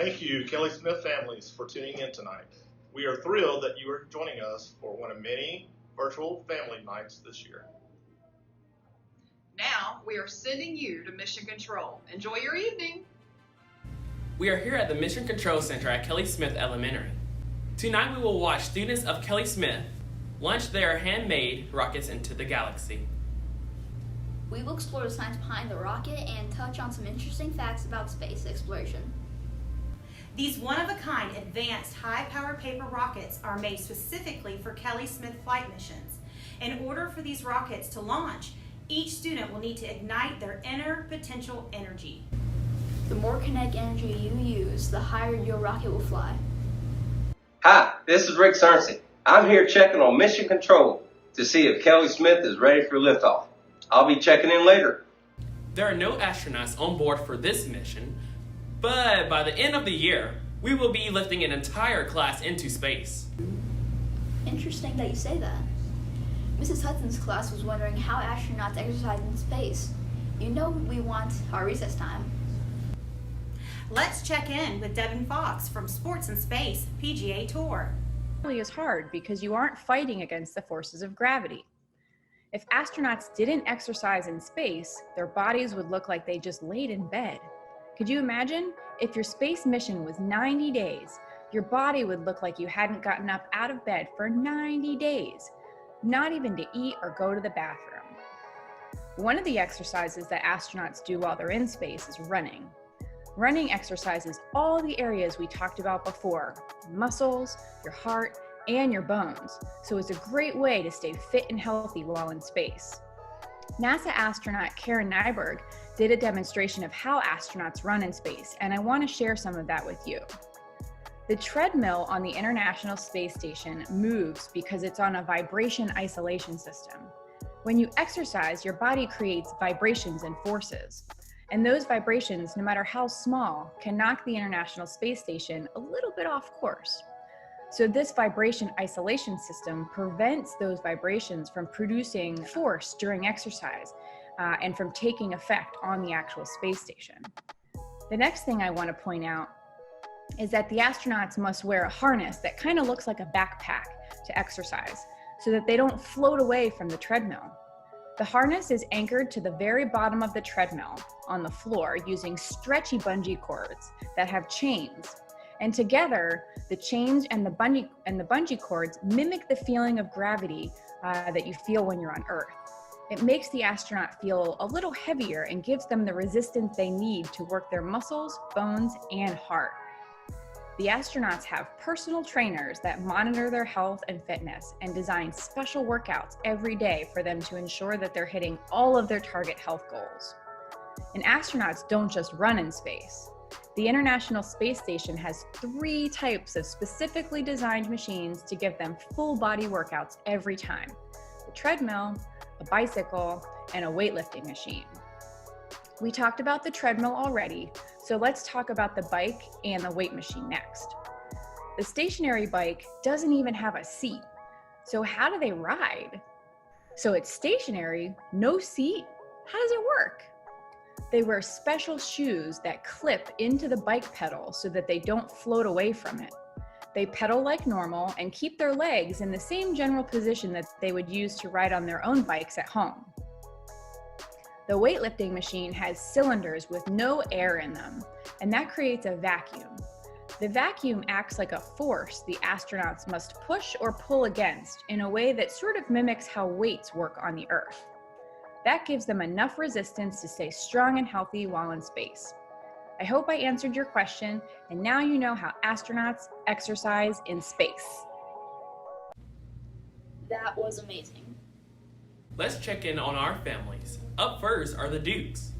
Thank you, Kelly Smith families, for tuning in tonight. We are thrilled that you are joining us for one of many virtual family nights this year. Now we are sending you to Mission Control. Enjoy your evening. We are here at the Mission Control Center at Kelly Smith Elementary. Tonight we will watch students of Kelly Smith launch their handmade rockets into the galaxy. We will explore the science behind the rocket and touch on some interesting facts about space exploration. These one-of-a-kind advanced high-power paper rockets are made specifically for Kelly Smith flight missions. In order for these rockets to launch, each student will need to ignite their inner potential energy. The more kinetic energy you use, the higher your rocket will fly. Hi, this is Rick Cerncy. I'm here checking on Mission Control to see if Kelly Smith is ready for liftoff. I'll be checking in later. There are no astronauts on board for this mission, but by the end of the year, we will be lifting an entire class into space. Interesting that you say that. Mrs. Hudson's class was wondering how astronauts exercise in space. You know we want our recess time. Let's check in with Devin Fox from Sports and Space PGA Tour. It really is hard because you aren't fighting against the forces of gravity. If astronauts didn't exercise in space, their bodies would look like they just laid in bed. Could you imagine? If your space mission was 90 days, your body would look like you hadn't gotten up out of bed for 90 days, not even to eat or go to the bathroom. One of the exercises that astronauts do while they're in space is running. Running exercises all the areas we talked about before, muscles, your heart, and your bones, so it's a great way to stay fit and healthy while in space. NASA astronaut Karen Nyberg did a demonstration of how astronauts run in space, and I want to share some of that with you. The treadmill on the International Space Station moves because it's on a vibration isolation system. When you exercise, your body creates vibrations and forces. And those vibrations, no matter how small, can knock the International Space Station a little bit off course. So this vibration isolation system prevents those vibrations from producing force during exercise and from taking effect on the actual space station. The next thing I want to point out is that the astronauts must wear a harness that kind of looks like a backpack to exercise so that they don't float away from the treadmill. The harness is anchored to the very bottom of the treadmill on the floor using stretchy bungee cords that have chains. And together, the chains and the bungee cords mimic the feeling of gravity that you feel when you're on Earth. It makes the astronaut feel a little heavier and gives them the resistance they need to work their muscles, bones, and heart. The astronauts have personal trainers that monitor their health and fitness and design special workouts every day for them to ensure that they're hitting all of their target health goals. And astronauts don't just run in space. The International Space Station has 3 types of specifically designed machines to give them full body workouts every time: the treadmill, a bicycle, and a weightlifting machine. We talked about the treadmill already, so let's talk about the bike and the weight machine next. The stationary bike doesn't even have a seat. So how do they ride? So it's stationary, no seat? How does it work? They wear special shoes that clip into the bike pedal so that they don't float away from it. They pedal like normal and keep their legs in the same general position that they would use to ride on their own bikes at home. The weightlifting machine has cylinders with no air in them, and that creates a vacuum. The vacuum acts like a force the astronauts must push or pull against in a way that sort of mimics how weights work on the Earth. That gives them enough resistance to stay strong and healthy while in space. I hope I answered your question, and now you know how astronauts exercise in space. That was amazing. Let's check in on our families. Up first are the Dukes.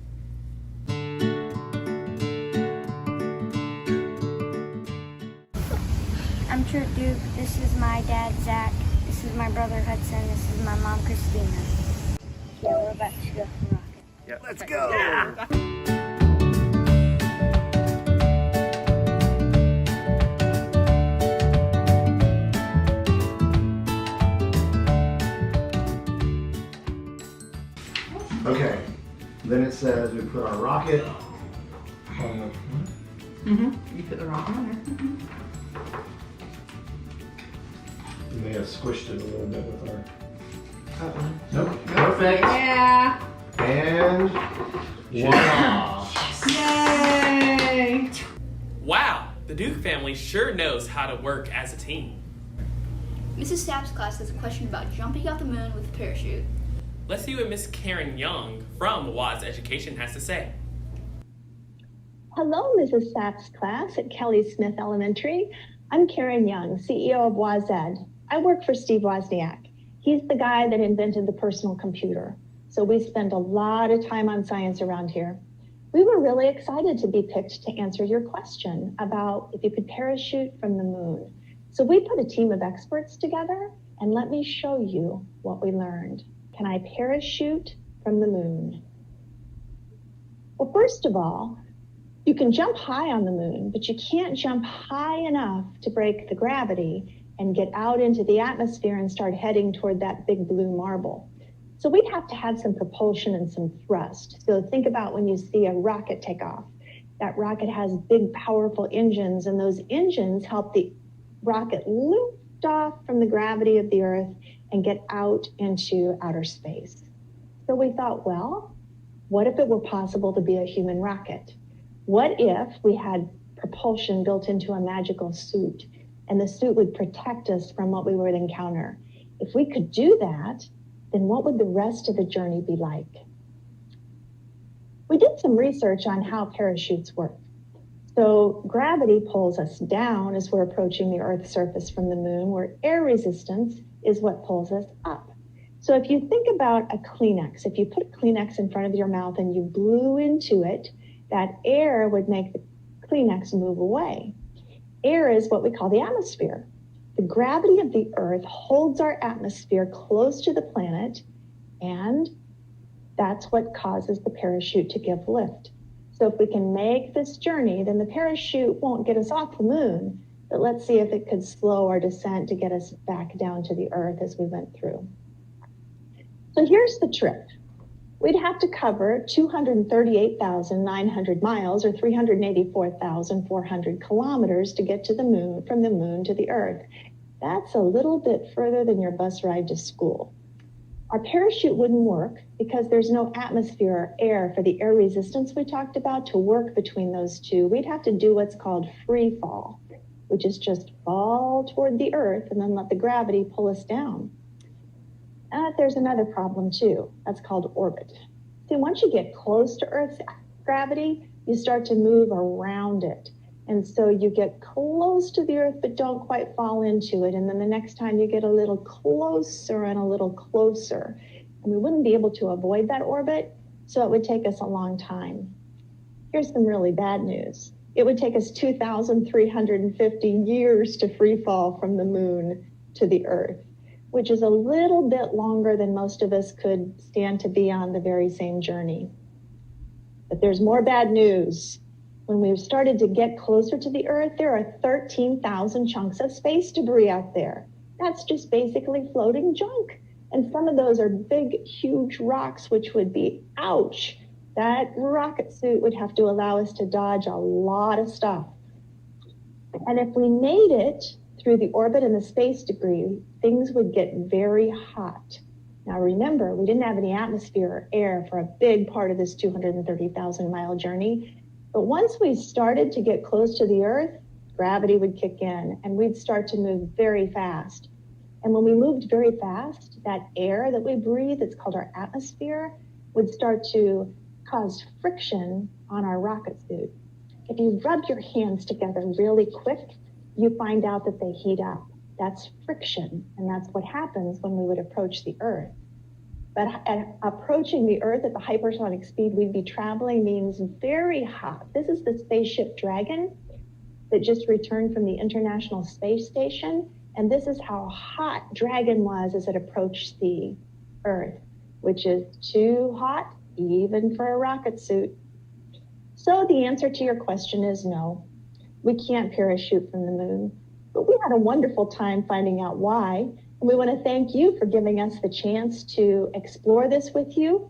I'm Trent Duke. This is my dad, Zach. This is my brother, Hudson. This is my mom, Christina. Yeah, we're about to go for rocket. Yeah, let's go. Yeah. Okay, then it says we put our rocket on the, You put the rocket on there. You may have squished it a little bit with our. Nope. Perfect. Yeah. And voila. Yay! Wow, the Duke family sure knows how to work as a team. Mrs. Sapp's class has a question about jumping out the moon with a parachute. Let's see what Miss Karen Young from WAS Education has to say. Hello, Mrs. Sapp's class at Kelly Smith Elementary. I'm Karen Young, CEO of WAS Ed. I work for Steve Wozniak. He's the guy that invented the personal computer. So we spend a lot of time on science around here. We were really excited to be picked to answer your question about if you could parachute from the moon. So we put a team of experts together, and let me show you what we learned. Can I parachute from the moon? Well, first of all, you can jump high on the moon, but you can't jump high enough to break the gravity and get out into the atmosphere and start heading toward that big blue marble. So we'd have to have some propulsion and some thrust. So think about when you see a rocket take off. That rocket has big, powerful engines, and those engines help the rocket lift off from the gravity of the Earth and get out into outer space. So we thought, well, what if it were possible to be a human rocket? What if we had propulsion built into a magical suit, and the suit would protect us from what we would encounter? If we could do that, then what would the rest of the journey be like? We did some research on how parachutes work. So gravity pulls us down as we're approaching the Earth's surface from the moon, where air resistance is what pulls us up. So if you think about a Kleenex, if you put a Kleenex in front of your mouth and you blew into it, that air would make the Kleenex move away. Air is what we call the atmosphere. The gravity of the Earth holds our atmosphere close to the planet, and that's what causes the parachute to give lift. So if we can make this journey, then the parachute won't get us off the moon, but let's see if it could slow our descent to get us back down to the Earth as we went through. So here's the trick. We'd have to cover 238,900 miles or 384,400 kilometers to get to the moon, from the moon to the Earth. That's a little bit further than your bus ride to school. Our parachute wouldn't work because there's no atmosphere or air for the air resistance we talked about to work between those two. We'd have to do what's called free fall, which is just fall toward the Earth and then let the gravity pull us down. There's another problem too. That's called orbit. See, once you get close to Earth's gravity, you start to move around it. And so you get close to the Earth, but don't quite fall into it. And then the next time you get a little closer and a little closer. And we wouldn't be able to avoid that orbit, so it would take us a long time. Here's some really bad news. It would take us 2,350 years to free fall from the moon to the Earth, which is a little bit longer than most of us could stand to be on the very same journey. But there's more bad news. When we've started to get closer to the Earth, there are 13,000 chunks of space debris out there. That's just basically floating junk. And some of those are big, huge rocks, which would be, ouch. That rocket suit would have to allow us to dodge a lot of stuff. And if we made it through the orbit and the space debris, things would get very hot. Now remember, we didn't have any atmosphere or air for a big part of this 230,000 mile journey. But once we started to get close to the Earth, gravity would kick in and we'd start to move very fast. And when we moved very fast, that air that we breathe, it's called our atmosphere, would start to cause friction on our rocket suit. If you rub your hands together really quick, you find out that they heat up. That's friction, and that's what happens when we would approach the Earth. But approaching the Earth at the hypersonic speed we'd be traveling means very hot. This is the spaceship Dragon that just returned from the International Space Station, and this is how hot Dragon was as it approached the Earth, which is too hot even for a rocket suit. So the answer to your question is no. We can't parachute from the moon, but we had a wonderful time finding out why. And we want to thank you for giving us the chance to explore this with you.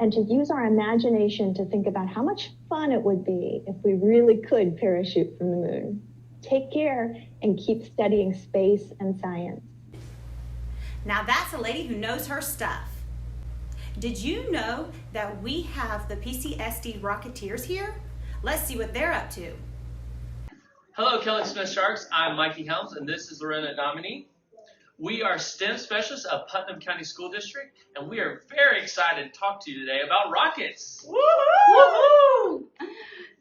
and to use our imagination to think about how much fun it would be if we really could parachute from the moon. Take care and keep studying space and science. Now that's a lady who knows her stuff. Did you know that we have the PCSD Rocketeers here? Let's see what they're up to. Hello, Kelly Smith Sharks. I'm Mikey Helms, and this is Lorena Domini. We are STEM specialists of Putnam County School District, and we are very excited to talk to you today about rockets. Woohoo!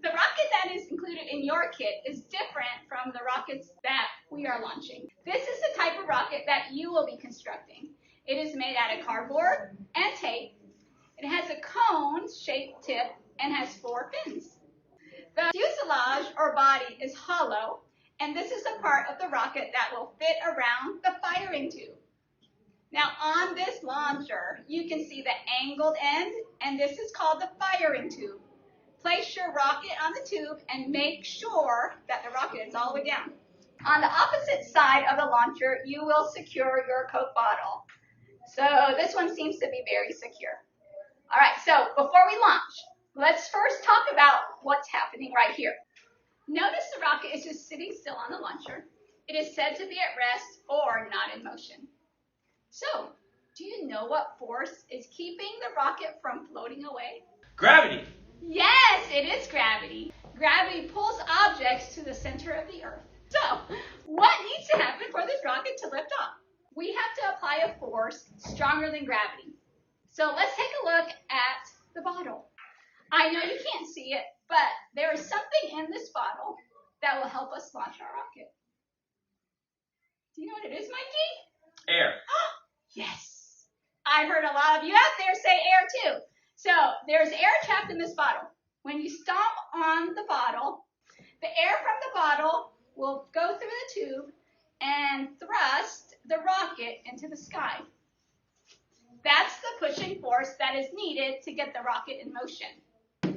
The rocket that is included in your kit is different from the rockets that we are launching. This is the type of rocket that you will be constructing. It is made out of cardboard and tape. It has a cone-shaped tip and has 4 fins. The fuselage or body is hollow, and this is the part of the rocket that will fit around the firing tube. Now on this launcher, you can see the angled end, and this is called the firing tube. Place your rocket on the tube and make sure that the rocket is all the way down. On the opposite side of the launcher, you will secure your Coke bottle. So this one seems to be very secure. All right, so before we launch, let's first talk about what's happening right here. Notice the rocket is just sitting still on the launcher. It is said to be at rest or not in motion. So, do you know what force is keeping the rocket from floating away? Gravity. Yes, it is gravity. Gravity pulls objects to the center of the earth. So, what needs to happen for this rocket to lift off? We have to apply a force stronger than gravity. So let's take a look at the bottle. I know you can't see it, but there is something in this bottle that will help us launch our rocket. Do you know what it is, Mikey? Air. Yes. I heard a lot of you out there say air too. So there's air trapped in this bottle. When you stomp on the bottle, the air from the bottle will go through the tube and thrust the rocket into the sky. That's the pushing force that is needed to get the rocket in motion.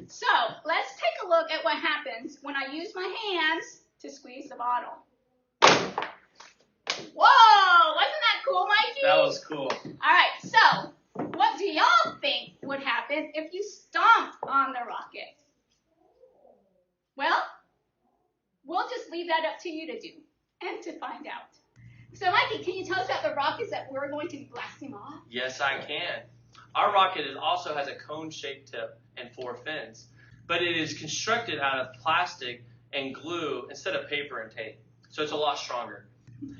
So let's take a look at what happens when I use my hands to squeeze the bottle. Whoa, wasn't that cool, Mikey? That was cool. All right, so what do y'all think would happen if you stomped on the rocket? Well, we'll just leave that up to you to do and to find out. So, Mikey, can you tell us about the rockets that we're going to be blasting off? Yes, I can. Our rocket also has a cone-shaped tip and 4 fins, but it is constructed out of plastic and glue instead of paper and tape, so it's a lot stronger.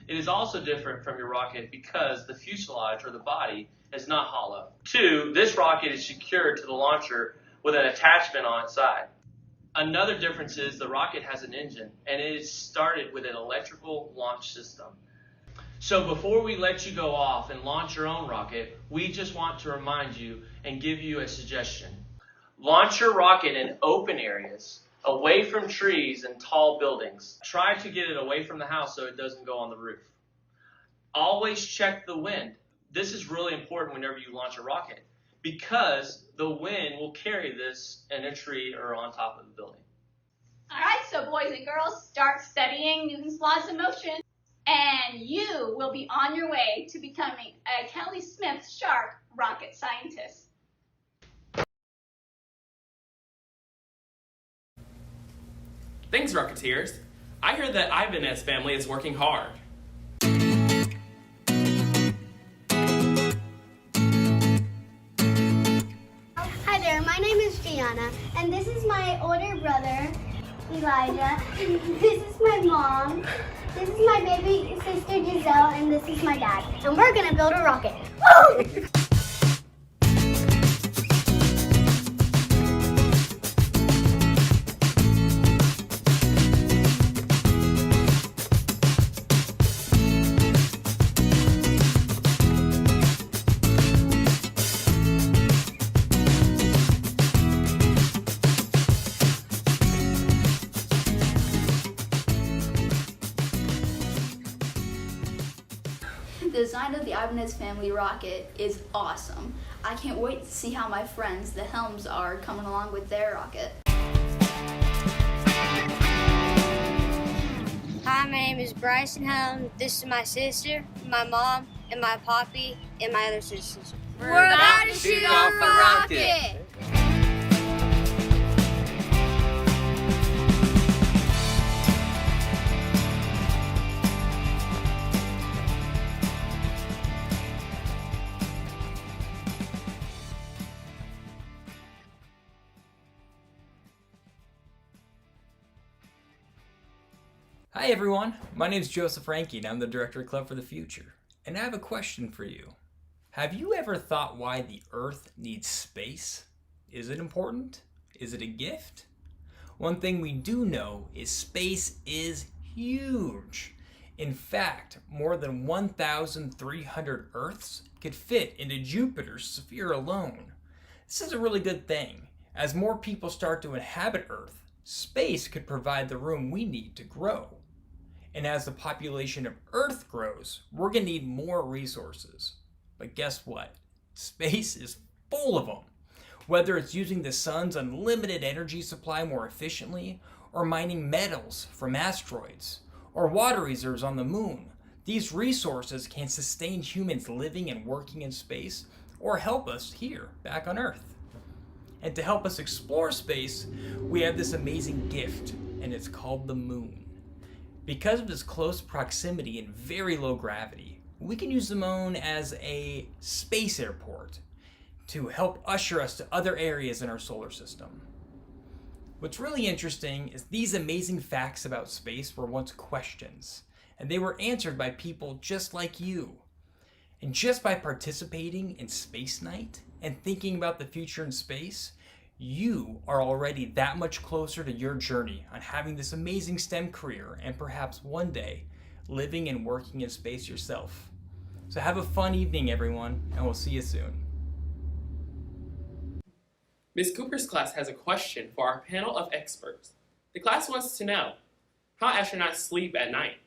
It is also different from your rocket because the fuselage or the body is not hollow. 2, this rocket is secured to the launcher with an attachment on its side. Another difference is the rocket has an engine, and it is started with an electrical launch system. So before we let you go off and launch your own rocket, we just want to remind you and give you a suggestion. Launch your rocket in open areas, away from trees and tall buildings. Try to get it away from the house so it doesn't go on the roof. Always check the wind. This is really important whenever you launch a rocket because the wind will carry this in a tree or on top of the building. All right, so boys and girls, start studying Newton's laws of motion, and you will be on your way to becoming a Kelly Smith Shark rocket scientist. Thanks, Rocketeers. I hear that Ibanez Family is working hard. Hi there, my name is Gianna, and this is my older brother, Elijah. This is my mom. This is my baby sister, Giselle, and this is my dad. And we're gonna build a rocket. Woo! The design of the Ibanez Family rocket is awesome. I can't wait to see how my friends, the Helms, are coming along with their rocket. Hi, my name is Bryson Helm. This is my sister, my mom, and my poppy, and my other sisters. We're about to shoot off a rocket! Hi everyone, my name is Joseph Ranke and I'm the Director of Club for the Future. And I have a question for you. Have you ever thought why the Earth needs space? Is it important? Is it a gift? One thing we do know is space is huge. In fact, more than 1,300 Earths could fit into Jupiter's sphere alone. This is a really good thing. As more people start to inhabit Earth, space could provide the room we need to grow. And as the population of Earth grows, we're going to need more resources. But guess what? Space is full of them. Whether it's using the sun's unlimited energy supply more efficiently, or mining metals from asteroids, or water reserves on the moon, these resources can sustain humans living and working in space, or help us here, back on Earth. And to help us explore space, we have this amazing gift, and it's called the moon. Because of its close proximity and very low gravity, we can use the moon as a space airport to help usher us to other areas in our solar system. What's really interesting is these amazing facts about space were once questions, and they were answered by people just like you. And just by participating in Space Night and thinking about the future in space, you are already that much closer to your journey on having this amazing STEM career and perhaps one day living and working in space yourself. So have a fun evening, everyone, and we'll see you soon. Ms. Cooper's class has a question for our panel of experts. The class wants to know how astronauts sleep at night.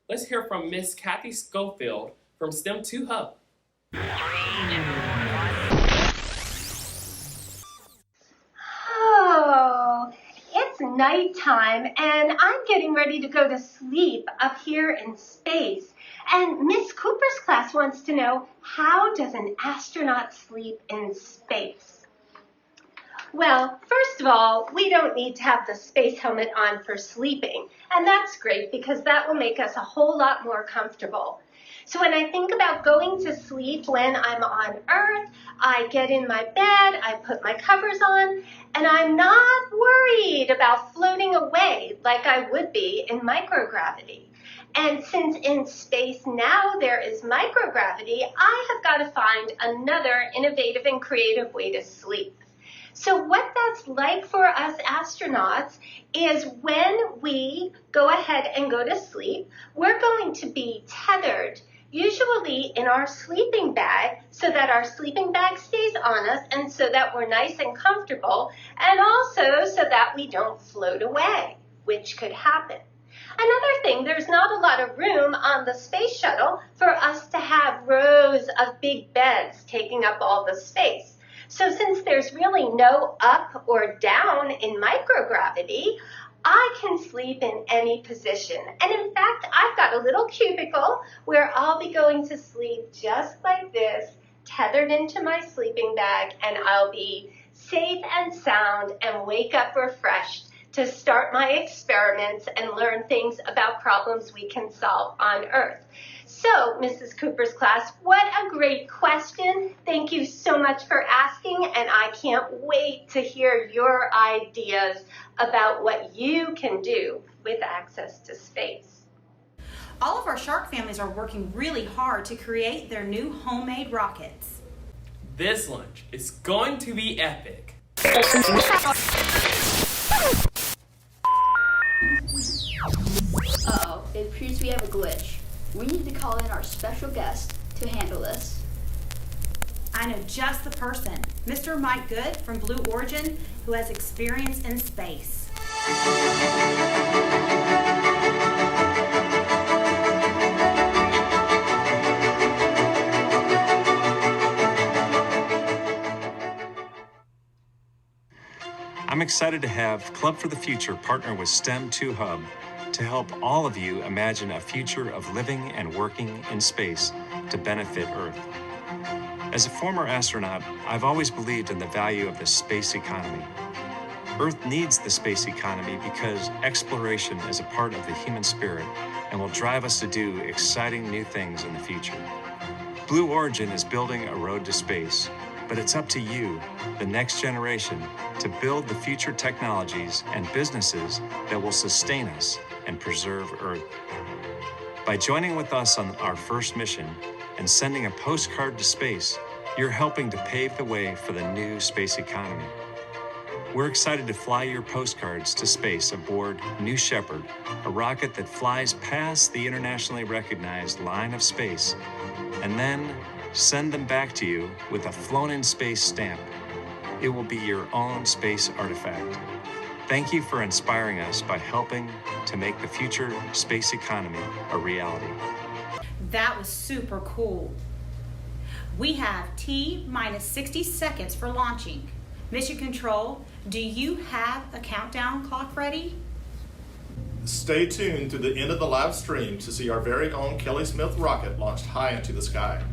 Let's hear from Ms. Kathy Schofield from STEM 2 Hub. Oh, it's nighttime and I'm getting ready to go to sleep up here in space. And Miss Cooper's class wants to know, how does an astronaut sleep in space? Well, first of all, we don't need to have the space helmet on for sleeping. And that's great because that will make us a whole lot more comfortable. So when I think about going to sleep when I'm on Earth, I get in my bed, I put my covers on, and I'm not worried about floating away like I would be in microgravity. And since in space now there is microgravity, I have got to find another innovative and creative way to sleep. So what that's like for us astronauts is when we go ahead and go to sleep, we're going to be tethered, usually in our sleeping bag, so that our sleeping bag stays on us and so that we're nice and comfortable, and also so that we don't float away, which could happen. Another thing, there's not a lot of room on the space shuttle for us to have rows of big beds taking up all the space. So since there's really no up or down in microgravity, I can sleep in any position. And in fact, I've got a little cubicle where I'll be going to sleep just like this, tethered into my sleeping bag, and I'll be safe and sound and wake up refreshed to start my experiments and learn things about problems we can solve on Earth. So, Mrs. Cooper's class, what a great question. Thank you so much for asking, and I can't wait to hear your ideas about what you can do with access to space. All of our shark families are working really hard to create their new homemade rockets. This lunch is going to be epic. Uh-oh, it appears we have a glitch. We need to call in our special guest to handle this. I know just the person, Mr. Mike Good from Blue Origin, who has experience in space. I'm excited to have Club for the Future partner with STEM 2 Hub to help all of you imagine a future of living and working in space to benefit Earth. As a former astronaut, I've always believed in the value of the space economy. Earth needs the space economy because exploration is a part of the human spirit and will drive us to do exciting new things in the future. Blue Origin is building a road to space, but it's up to you, the next generation, to build the future technologies and businesses that will sustain us and preserve Earth. By joining with us on our first mission and sending a postcard to space, you're helping to pave the way for the new space economy. We're excited to fly your postcards to space aboard New Shepard, a rocket that flies past the internationally recognized line of space, and then send them back to you with a flown-in space stamp. It will be your own space artifact. Thank you for inspiring us by helping to make the future space economy a reality. That was super cool. We have T-minus 60 seconds for launching. Mission Control, do you have a countdown clock ready? Stay tuned to the end of the live stream to see our very own Kelly Smith rocket launched high into the sky.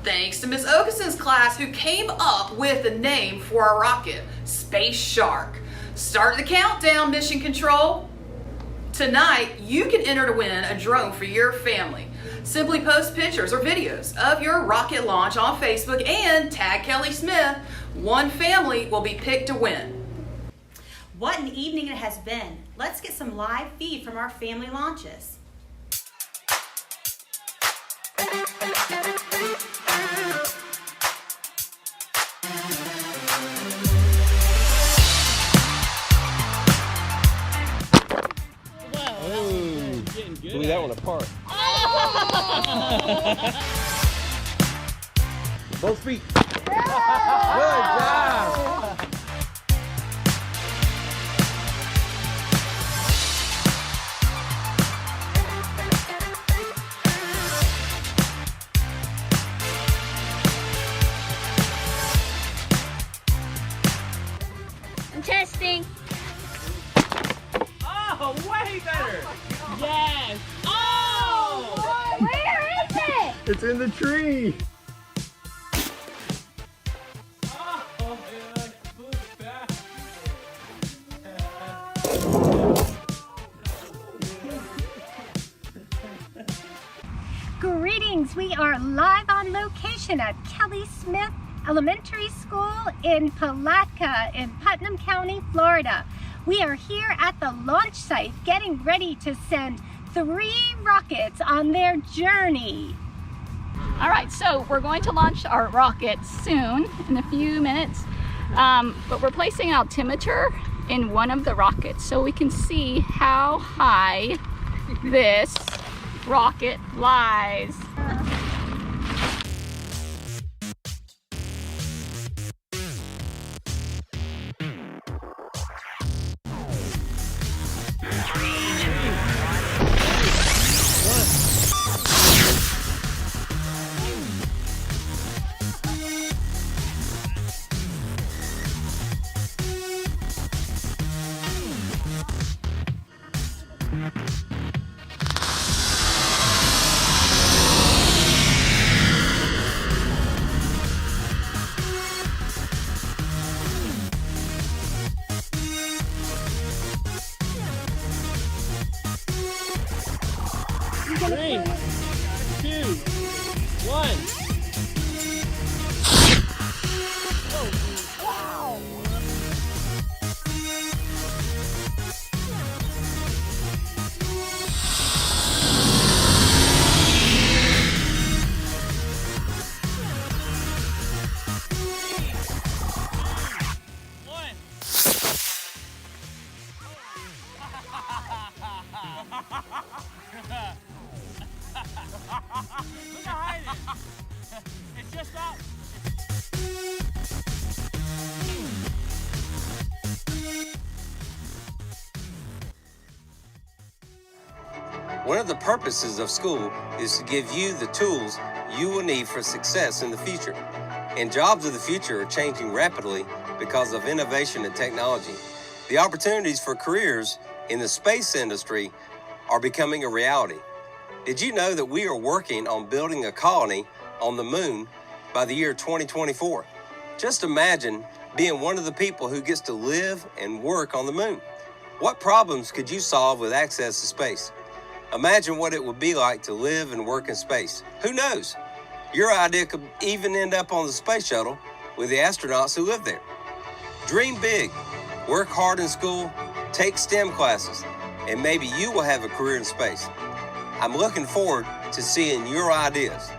Thanks to Miss Okeson's class who came up with the name for our rocket, Space Shark. Start the countdown, Mission Control. Tonight, you can enter to win a drone for your family. Simply post pictures or videos of your rocket launch on Facebook and tag Kelly Smith. One family will be picked to win. What an evening it has been. Let's get some live feed from our family launches. Blew that one apart. Both feet. Good job. I'm testing. Oh, way better. Yes. Oh! Where is it? It's in the tree. Oh, man, I flew fast. Greetings, we are live on location at Kelly Smith Elementary School in Palatka in Putnam County, Florida. We are here at the launch site getting ready to send 3 rockets on their journey. All right, so we're going to launch our rocket soon, in a few minutes, but we're placing an altimeter in one of the rockets so we can see how high this rocket flies. Three, 2, 1. Look how high it is. It's just up. One of the purposes of school is to give you the tools you will need for success in the future. And jobs of the future are changing rapidly because of innovation and technology. The opportunities for careers in the space industry are becoming a reality. Did you know that we are working on building a colony on the moon by the year 2024. Just imagine being one of the people who gets to live and work on the moon. What problems could you solve with access to space? Imagine what it would be like to live and work in space. Who knows? Your idea could even end up on the space shuttle with the astronauts who live there. Dream big, work hard in school, take STEM classes, and maybe you will have a career in space. I'm looking forward to seeing your ideas.